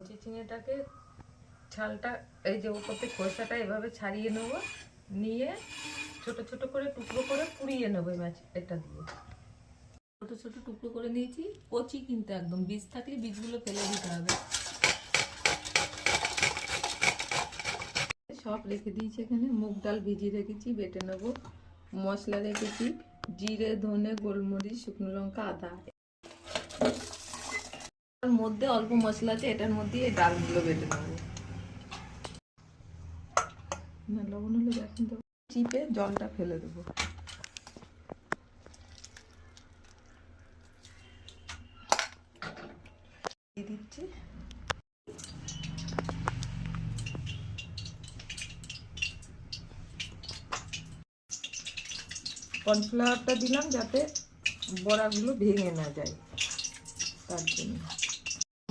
চিচিঙেটাকে ছালটা এই যে ওপরে খোসাটা এভাবে ছাড়িয়ে নেব, নিয়ে ছোট ছোট করে টুকরো করে পুড়িয়ে নেবো এটা দিয়ে। ছোট ছোট টুকরো করে নিয়েছি, কচি কিন্তু একদম, বীজ থাকলে বীজগুলো ফেলে দিতে হবে। সব রেখে দিয়েছি এখানে। মুগ ডাল ভিজিয়ে রেখেছি, বেটে নেব। মশলা রেখেছি জিরে, ধনে, গোলমরিচ, শুকনো লঙ্কা, আদা। এর মধ্যে অল্প মশলা আছে, এটার মধ্যে এই ডালগুলো বেটে নেব। না লবণ হলে এখন দেবো, চিপে জলটা ফেলে দেবো। দিয়ে দিচ্ছি কর্নফ্লাওয়ারটা দিলাম যাতে বড়াগুলো ভেঙে না যায়, তার জন্য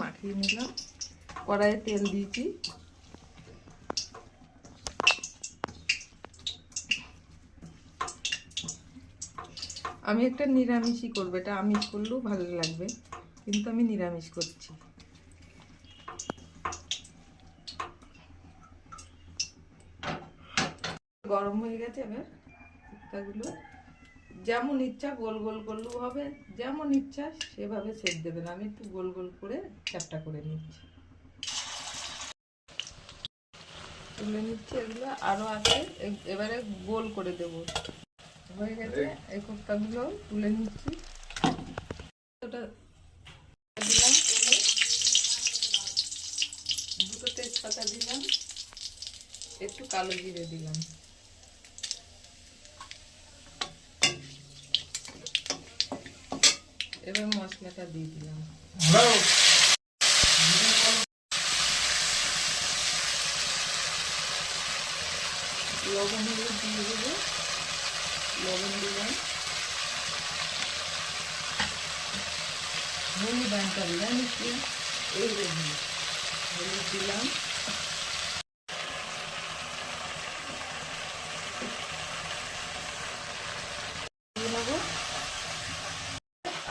মাখিয়ে নিলাম। কড়াইয়ে তেল দিয়েছি, আমি একটা নিরামিষই করবো, এটা আমিষ করলেও ভালো লাগবে, কিন্তু আমি নিরামিষ করছি। গরম হয়ে গেছে, এবার ভুট্টাগুলো যেমন ইচ্ছা গোল গোল করলেও হবে, যেমন ইচ্ছা সেভাবে সেট দেবেন। আমি একটু গোল গোল করে চ্যাপটা করে নিচ্ছি, তুলে নিচ্ছি। এগুলো আরও আছে, এবারে গোল করে দেবো। হয়ে গেছে, এই কোপ্তাগুলো তুলে নিচ্ছি। ওটা দিলাম, তুলে দুটো তেজপাতা দিলাম, একটু কালো জিরে দিলাম। এবার মশলাটা দিয়ে দিলাম। লবণ হলুদ দিয়ে দেবো, লবণ দিলাম, হলুদ আনটা দিলাম একটু, এই হলুদ দিলাম, দিয়ে নেবো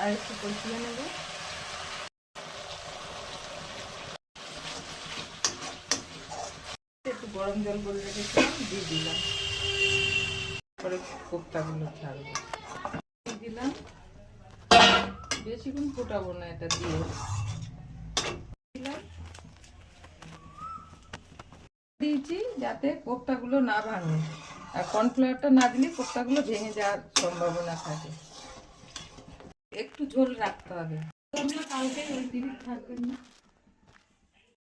আর একটু কষিয়ে নেবো। একটু গরম জল করে রেখেছিলাম, দিয়ে দিলাম। পরে কোপ্তাগুলো ছাড়বো, দিয়ে দিলাম। বেশিক্ষণ ফোটাবো না, এটা দিয়ে দিলাম। দিয়েছি যাতে কোপ্তাগুলো না ভাঙে, আর কর্নফ্লাওয়ারটা না দিলে কোপ্তাগুলো ভেঙে যাওয়ার সম্ভাবনা থাকে। একটু ঝোল রাখতে হবে, কালকে ওই দিন থাকবেন না।